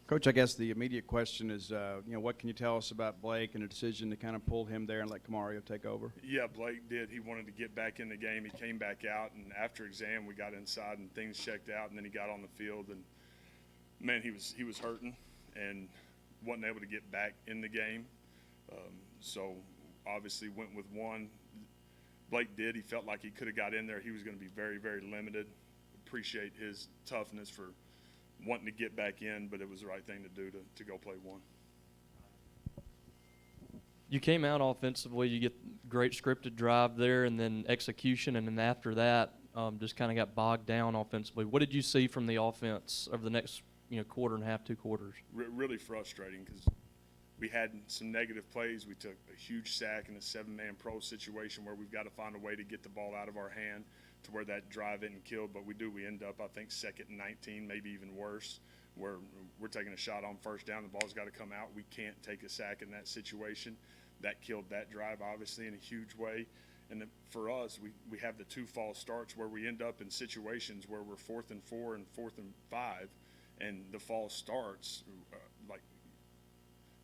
Coach, I guess the immediate question is, what can you tell us about Blake and the decision to kind of pull him there and let Kamario take over? Yeah, Blake did. He wanted to get back in the game. He came back out, and after exam, we got inside and things checked out, and then he got on the field, and man, he was hurting and wasn't able to get back in the game. So obviously went with one. Blake did. He felt like he could have got in there. He was going to be very, very limited. Appreciate his toughness for wanting to get back in, but it was the right thing to do to go play one. You came out offensively. You get great scripted drive there, and then execution, and then after that, just kind of got bogged down offensively. What did you see from the offense over the next quarter and a half, 2 quarters? Really frustrating because we had some negative plays. We took a huge sack in a 7-man pro situation where we've got to find a way to get the ball out of our hand to where that drive isn't killed, but we end up, I think, 2nd and 19, maybe even worse, where we're taking a shot on first down. The ball's got to come out. We can't take a sack in that situation. That killed that drive, obviously, in a huge way. And for us, we have the 2 false starts where we end up in situations where we're 4th and 4 and 4th and 5, and the false starts,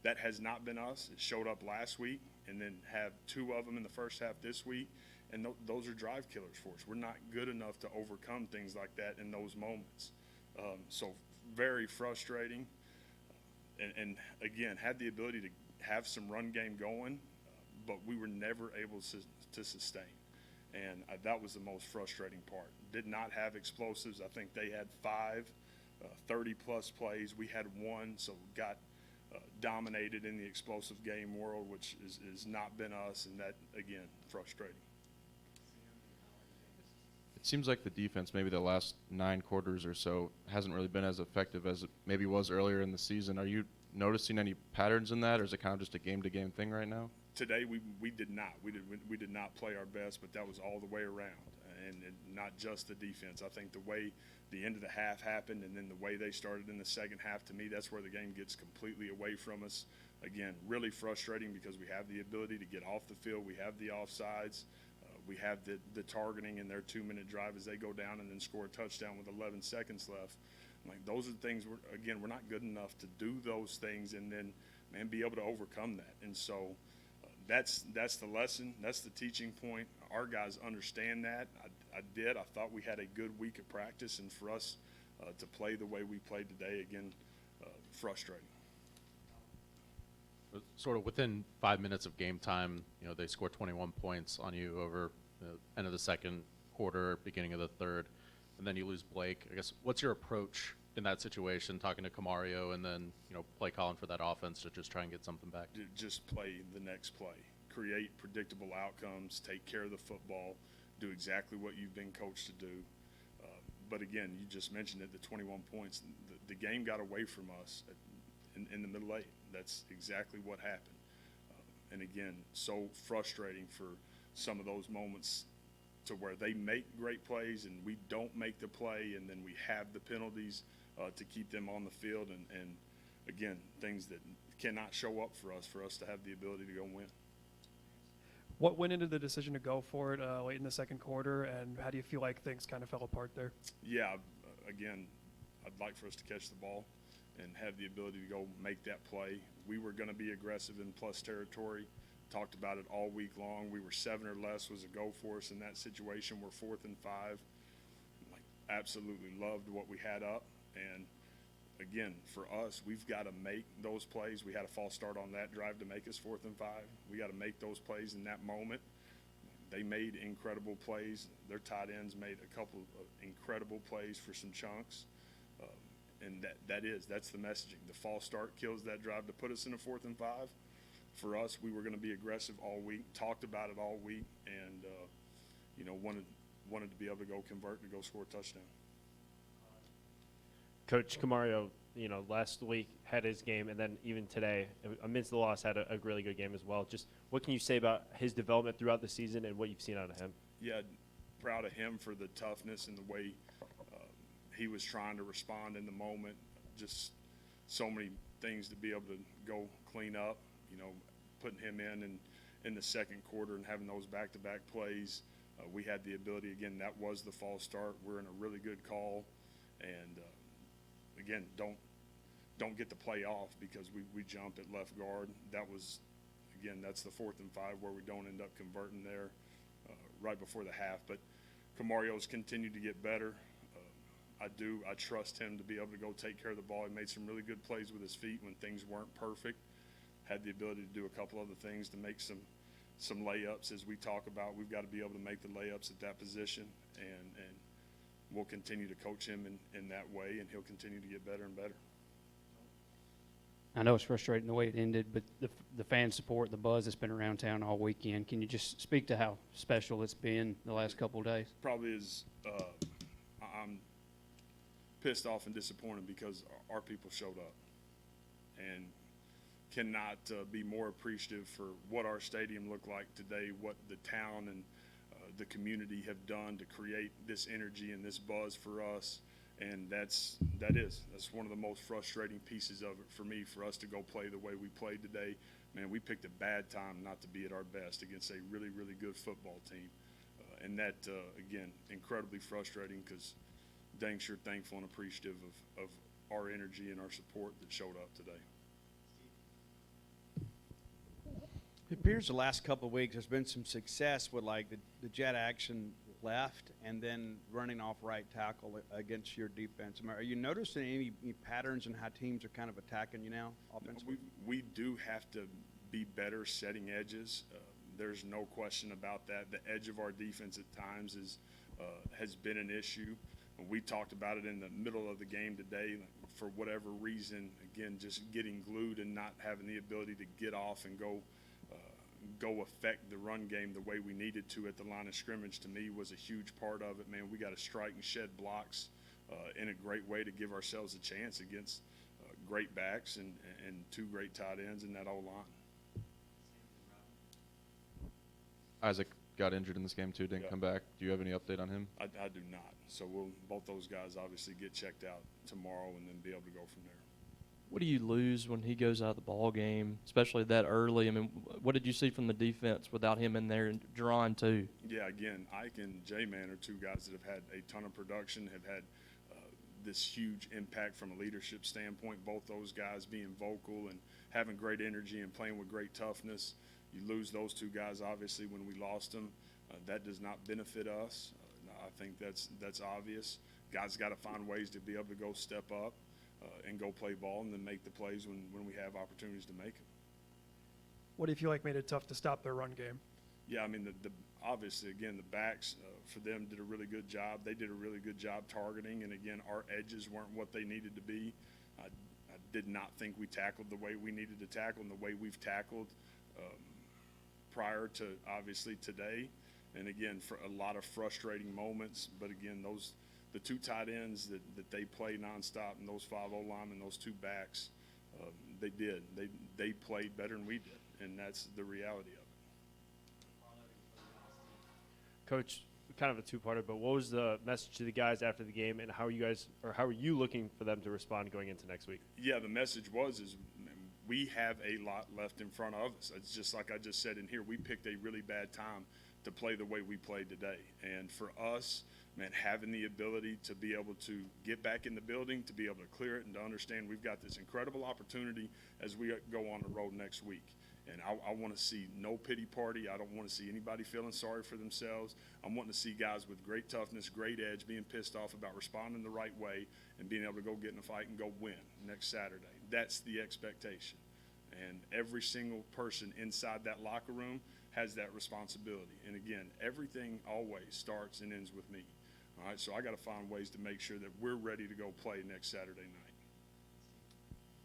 that has not been us. It showed up last week, and then have 2 of them in the first half this week. And those are drive killers for us. We're not good enough to overcome things like that in those moments. So very frustrating. And again, had the ability to have some run game going, but we were never able to sustain. And that was the most frustrating part. Did not have explosives. I think they had 5 30-plus plays. We had 1, so got dominated in the explosive game world, which has not been us, and that, again, frustrating. It seems like the defense, maybe the last 9 quarters or so, hasn't really been as effective as it maybe was earlier in the season. Are you noticing any patterns in that, or is it kind of just a game-to-game thing right now? Today we did not. We did not play our best, but that was all the way around, and not just the defense. I think the way the end of the half happened and then the way they started in the second half, to me, that's where the game gets completely away from us. Again, really frustrating because we have the ability to get off the field. We have the offsides. We have the targeting in their 2-minute drive as they go down and then score a touchdown with 11 seconds left. Like, those are the things, we're not good enough to do those things and then, man, be able to overcome that. And so that's the lesson. That's the teaching point. Our guys understand that. I did. I thought we had a good week of practice, and for us to play the way we played today, again, frustrating. Sort of within 5 minutes of game time, they scored 21 points on you over the end of the second quarter, beginning of the third, and then you lose Blake. I guess, what's your approach in that situation, talking to Kamario and then, play calling for that offense to just try and get something back? Just play the next play. Create predictable outcomes, take care of the football, do exactly what you've been coached to do. But again, you just mentioned it, the 21 points. The game got away from us in the middle 8. That's exactly what happened. And again, so frustrating for some of those moments to where they make great plays and we don't make the play, and then we have the penalties to keep them on the field. And again, things that cannot show up for us to have the ability to go win. What went into the decision to go for it late in the second quarter, and how do you feel like things kind of fell apart there? Yeah, again, I'd like for us to catch the ball and have the ability to go make that play. We were going to be aggressive in plus territory. Talked about it all week long. We were 7 or less was a go for us in that situation. We're 4th and 5. Absolutely loved what we had up. And again, for us, we've got to make those plays. We had a false start on that drive to make us 4th and 5. We got to make those plays in that moment. They made incredible plays. Their tight ends made a couple of incredible plays for some chunks. And that's the messaging. The false start kills that drive to put us in a 4th and 5. For us, we were going to be aggressive all week, talked about it all week, and wanted to be able to go convert and go score a touchdown. Coach Kamario, last week had his game, and then even today, amidst the loss, had a really good game as well. Just what can you say about his development throughout the season and what you've seen out of him? Yeah, proud of him for the toughness and the way he was trying to respond in the moment. Just so many things to be able to go clean up. Putting him in the second quarter and having those back-to-back plays. We had the ability, again, that was the false start. We're in a really good call. And, again, don't don't get the play off because we jump at left guard. That was, again, that's the 4th and 5 where we don't end up converting there right before the half. But Kamario's continued to get better. I trust him to be able to go take care of the ball. He made some really good plays with his feet when things weren't perfect. Had the ability to do a couple other things to make some layups, as we talk about. We've got to be able to make the layups at that position, and we'll continue to coach him in that way, and he'll continue to get better and better. I know it's frustrating the way it ended, but the fan support, the buzz that's been around town all weekend, can you just speak to how special it's been the last couple of days? Probably is, I'm pissed off and disappointed because our people showed up, and cannot be more appreciative for what our stadium looked like today, what the town and the community have done to create this energy and this buzz for us. And that's one of the most frustrating pieces of it for me, for us to go play the way we played today. Man, we picked a bad time not to be at our best against a really, really good football team. And that, again, incredibly frustrating, because dang sure thankful and appreciative of our energy and our support that showed up today. It appears the last couple of weeks there's been some success with like the jet action left and then running off right tackle against your defense. I mean, are you noticing any patterns in how teams are kind of attacking you now offensively? We do have to be better setting edges. There's no question about that. The edge of our defense at times has been an issue. We talked about it in the middle of the game today. For whatever reason, again, just getting glued and not having the ability to get off and go affect the run game the way we needed to at the line of scrimmage, to me, was a huge part of it. Man, we got to strike and shed blocks in a great way to give ourselves a chance against great backs and 2 great tight ends in that O-line. Isaac got injured in this game too, didn't come back. Do you have any update on him? I do not. So both those guys obviously get checked out tomorrow and then be able to go from there. What do you lose when he goes out of the ball game, especially that early? I mean, what did you see from the defense without him in there and drawing too? Yeah, again, Ike and J-Man are 2 guys that have had a ton of production, have had this huge impact from a leadership standpoint. Both those guys being vocal and having great energy and playing with great toughness. You lose those 2 guys, obviously, when we lost them. That does not benefit us. I think that's obvious. Guys got to find ways to be able to go step up and go play ball and then make the plays when we have opportunities to make them. What do you feel like made it tough to stop their run game? Yeah, I mean, obviously, again, the backs for them did a really good job. They did a really good job targeting, and again, our edges weren't what they needed to be. I did not think we tackled the way we needed to tackle and the way we've tackled prior to, obviously, today. And again, for a lot of frustrating moments, but again, the 2 tight ends that they play nonstop, and those 5 O-linemen, those 2 backs, they played better than we did, and that's the reality of it. Coach, kind of a 2-parter, but what was the message to the guys after the game, and how are you looking for them to respond going into next week? Yeah, the message is we have a lot left in front of us. It's just like I just said in here, we picked a really bad time to play the way we played today. And for us, man, having the ability to be able to get back in the building, to be able to clear it, and to understand we've got this incredible opportunity as we go on the road next week. And I want to see no pity party. I don't want to see anybody feeling sorry for themselves. I'm wanting to see guys with great toughness, great edge, being pissed off about responding the right way and being able to go get in a fight and go win next Saturday. That's the expectation. And every single person inside that locker room has that responsibility. And again, everything always starts and ends with me. All right, so I got to find ways to make sure that we're ready to go play next Saturday night.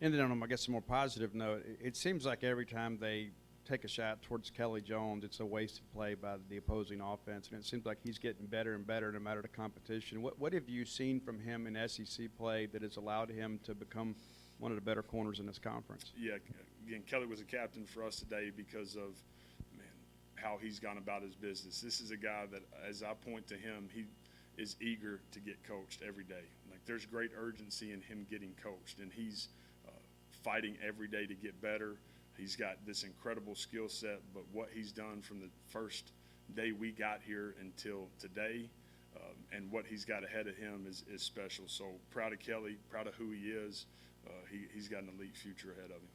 And then on, I guess, a more positive note, it seems like every time they take a shot towards Kelly Jones, it's a wasted play by the opposing offense, and it seems like he's getting better and better no matter the competition. What have you seen from him in SEC play that has allowed him to become one of the better corners in this conference? Yeah, again, Kelly was a captain for us today because of, man, how he's gone about his business. This is a guy that, as I point to him, he is eager to get coached every day. Like, there's great urgency in him getting coached, and he's fighting every day to get better. He's got this incredible skill set, but what he's done from the first day we got here until today, and what he's got ahead of him is special. So proud of Kelly, proud of who he is. he's got an elite future ahead of him.